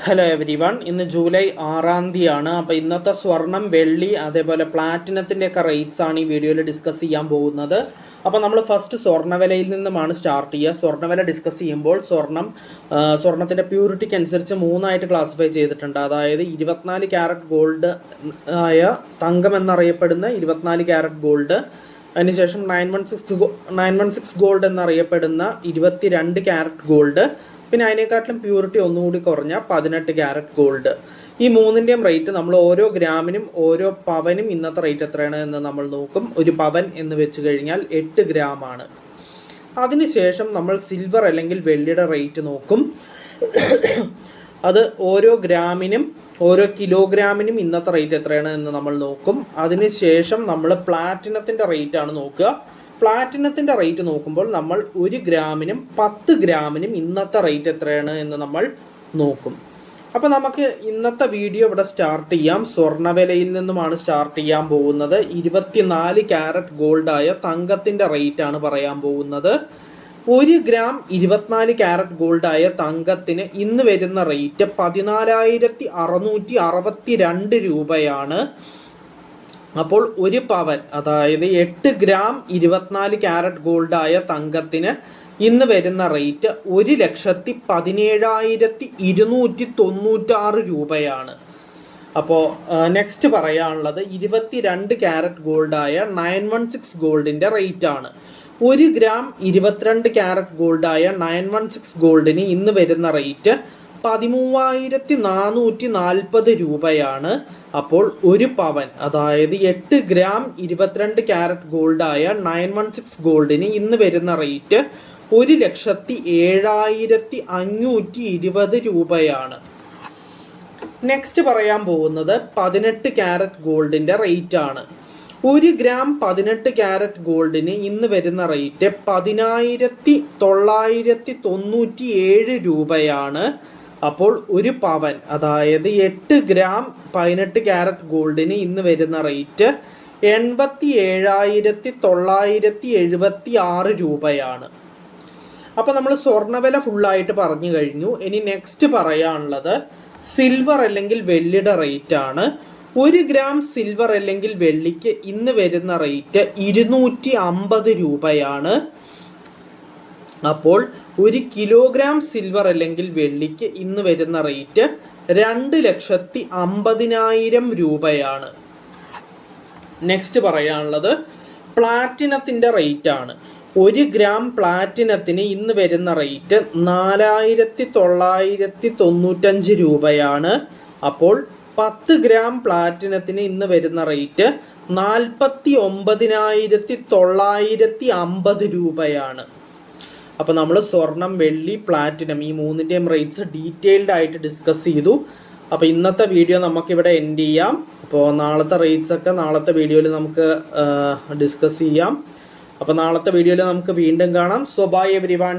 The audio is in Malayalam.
ഹലോ എവരി വൺ, ഇന്ന് ജൂലൈ 6-ാം തീയതിയാണ്. അപ്പോൾ ഇന്നത്തെ സ്വർണം, വെള്ളി, അതേപോലെ പ്ലാറ്റിനത്തിൻ്റെയൊക്കെ റേറ്റ്സ് ആണ് ഈ വീഡിയോയിൽ ഡിസ്കസ് ചെയ്യാൻ പോകുന്നത്. അപ്പോൾ നമ്മൾ ഫസ്റ്റ് സ്വർണ്ണവിലയിൽ നിന്നുമാണ് സ്റ്റാർട്ട് ചെയ്യുക. സ്വർണ്ണവില ഡിസ്കസ് ചെയ്യുമ്പോൾ സ്വർണത്തിൻ്റെ പ്യൂരിറ്റിക്ക് അനുസരിച്ച് മൂന്നായിട്ട് ക്ലാസിഫൈ ചെയ്തിട്ടുണ്ട്. അതായത് 24 ക്യാരറ്റ് ഗോൾഡ് ആയ തങ്കം എന്നറിയപ്പെടുന്ന 24 ക്യാരറ്റ് ഗോൾഡ്, അതിനുശേഷം 916 ഗോൾഡ് എന്നറിയപ്പെടുന്ന 22 ക്യാരറ്റ് ഗോൾഡ്, പിന്നെ അതിനെക്കാട്ടിലും പ്യൂരിറ്റി ഒന്നുകൂടി കുറഞ്ഞ 18 ക്യാരറ്റ് ഗോൾഡ്. ഈ മൂന്നിൻ്റെയും റേറ്റ് നമ്മൾ ഓരോ ഗ്രാമിനും ഓരോ പവനും ഇന്നത്തെ റേറ്റ് എത്രയാണ് എന്ന് നമ്മൾ നോക്കും. ഒരു പവൻ എന്ന് വെച്ച് കഴിഞ്ഞാൽ 8 ഗ്രാമാണ്. അതിനുശേഷം നമ്മൾ സിൽവർ അല്ലെങ്കിൽ വെള്ളിയുടെ റേറ്റ് നോക്കും. അത് ഓരോ ഗ്രാമിനും ഓരോ കിലോഗ്രാമിനും ഇന്നത്തെ റേറ്റ് എത്രയാണ് എന്ന് നമ്മൾ നോക്കും. അതിനുശേഷം നമ്മൾ പ്ലാറ്റിനത്തിൻ്റെ റേറ്റാണ് നോക്കുക. പ്ലാറ്റിനത്തിൻ്റെ റേറ്റ് നോക്കുമ്പോൾ നമ്മൾ 1 ഗ്രാമിനും 10 ഗ്രാമിനും ഇന്നത്തെ റേറ്റ് എത്രയാണ് എന്ന് നമ്മൾ നോക്കും. അപ്പോൾ നമുക്ക് ഇന്നത്തെ വീഡിയോ ഇവിടെ സ്റ്റാർട്ട് ചെയ്യാം. സ്വർണ്ണവിലയിൽ നിന്നുമാണ് സ്റ്റാർട്ട് ചെയ്യാൻ പോകുന്നത്. 24 ക്യാരറ്റ് ഗോൾഡായ തങ്കത്തിൻ്റെ റേറ്റാണ് പറയാൻ പോകുന്നത്. 1 ഗ്രാം 24 ക്യാരറ്റ് ഗോൾഡായ തങ്കത്തിന് ഇന്ന് വരുന്ന റേറ്റ് 14,662 രൂപയാണ്. അപ്പോൾ ഒരു പവൻ, അതായത് 8 ഗ്രാം 24 ക്യാരറ്റ് ഗോൾഡായ തങ്കത്തിന് ഇന്ന് വരുന്ന റേറ്റ് 1,17,296 രൂപയാണ്. അപ്പോൾ നെക്സ്റ്റ് പറയാനുള്ളത് 22 ക്യാരറ്റ് ഗോൾഡായ 916 ഗോൾഡിൻ്റെ റേറ്റാണ്. 1 ഗ്രാം 22 ക്യാരറ്റ് ഗോൾഡായ 916 ഗോൾഡിന് ഇന്ന് വരുന്ന റേറ്റ് 13,440 രൂപയാണ്. അപ്പോൾ ഒരു പവൻ, അതായത് 8 ഗ്രാം 22 ക്യാരറ്റ് ഗോൾഡായ 916 ഗോൾഡിന് ഇന്ന് വരുന്ന റേറ്റ് 1,07,520 രൂപയാണ്. നെക്സ്റ്റ് പറയാൻ പോകുന്നത് 18 ക്യാരറ്റ് ഗോൾഡിൻ്റെ റേറ്റ് ആണ്. 1 ഗ്രാം 18 ക്യാരറ്റ് ഗോൾഡിന് ഇന്ന് വരുന്ന റേറ്റ് 10,997 രൂപയാണ്. അപ്പോൾ ഒരു പവൻ, അതായത് 8 ഗ്രാം 18 ക്യാരറ്റ് ഗോൾഡിന് ഇന്ന് വരുന്ന റേറ്റ് 87,976 രൂപയാണ്. അപ്പോൾ നമ്മൾ സ്വർണ്ണവില ഫുള്ളായിട്ട് പറഞ്ഞു കഴിഞ്ഞു. ഇനി നെക്സ്റ്റ് പറയാനുള്ളത് സിൽവർ അല്ലെങ്കിൽ വെള്ളിയുടെ റേറ്റ് ആണ്. 1 ഗ്രാം സിൽവർ അല്ലെങ്കിൽ വെള്ളിക്ക് ഇന്ന് വരുന്ന റേറ്റ് 250 രൂപയാണ്. അപ്പോൾ 1 കിലോഗ്രാം സിൽവർ അല്ലെങ്കിൽ വെള്ളിക്ക് ഇന്ന് വരുന്ന റേറ്റ് 2,50,000 രൂപയാണ്. നെക്സ്റ്റ് പറയാനുള്ളത് പ്ലാറ്റിനത്തിൻ്റെ റേറ്റ് ആണ്. 1 ഗ്രാം പ്ലാറ്റിനത്തിന് ഇന്ന് വരുന്ന റേറ്റ് 4,995 രൂപയാണ്. അപ്പോൾ 10 ഗ്രാം പ്ലാറ്റിനത്തിന് ഇന്ന് വരുന്ന റേറ്റ് 49,950 രൂപയാണ്. അപ്പോൾ നമ്മൾ സ്വർണം, വെള്ളി, പ്ലാറ്റിനം ഈ മൂന്നിൻ്റെയും റേറ്റ്സ് ഡീറ്റെയിൽഡ് ആയിട്ട് ഡിസ്കസ് ചെയ്തു. അപ്പോൾ ഇന്നത്തെ വീഡിയോ നമുക്കിവിടെ എൻഡ് ചെയ്യാം. അപ്പോൾ നാളത്തെ റേറ്റ്സ് ഒക്കെ നാളത്തെ വീഡിയോയിൽ നമുക്ക് ഡിസ്കസ് ചെയ്യാം. അപ്പോൾ നാളത്തെ വീഡിയോയിൽ നമുക്ക് വീണ്ടും കാണാം. So bye everyone.